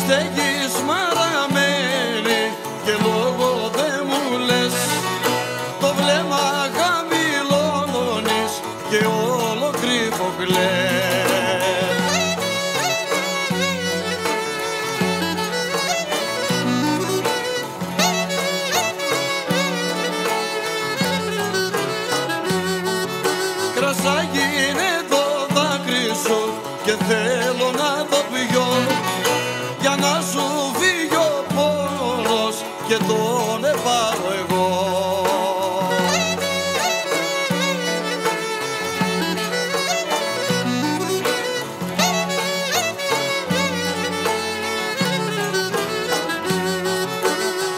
στέγης μαραμένη και λόγο δεν μου λες. Το βλέμμα χαμηλώνεις και όλο κρύβω κλαις. Κρασάκι είναι το δάκρυ σου και θέλω να το πιω για να σου φύγει ο πόνος και τον πάρω εγώ.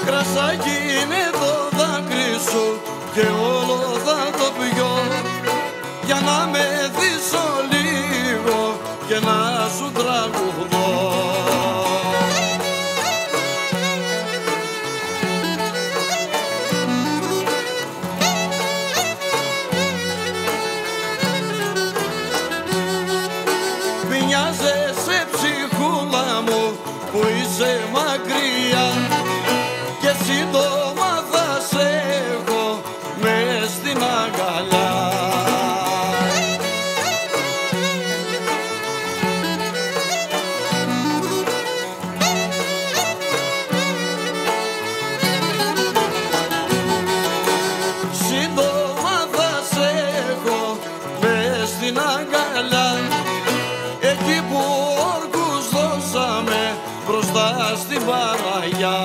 Κρασάκι είναι το δάκρυ σου και όλο θα το πιω για να με δεις λίγο και να σου τραγουδώ. Μοιάζεσαι ψυχούλα μου που είσαι μακριά και σύντομα θα σε έχω μες στην αγκαλιά. Σύντομα θα σε έχω μες στην αγκαλιά, εκεί που όρκους δώσαμε μπροστά στην Παναγιά.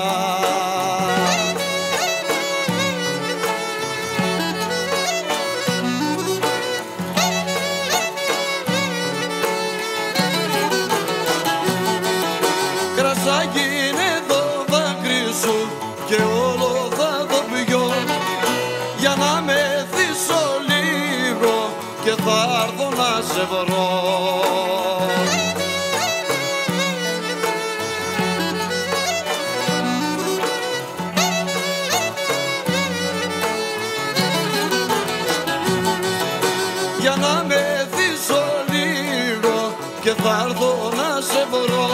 Κρασάκι είναι το δάκρυ σου και όλο θα το πιω για να με θύσω λίγο και θα έρθω να σε βρω. Για να με θύσω λίγο και θα έρθω να σε βρω.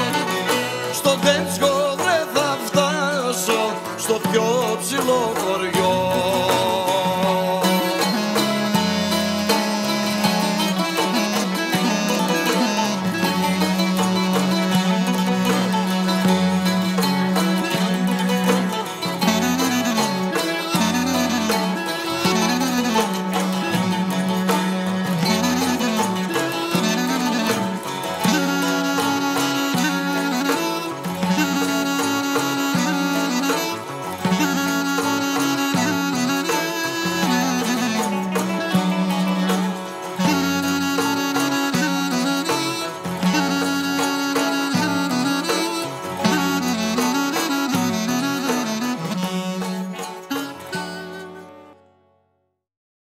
Στο Τέτσκο βρε θα φτάσω, στο πιο ψηλό χωριό.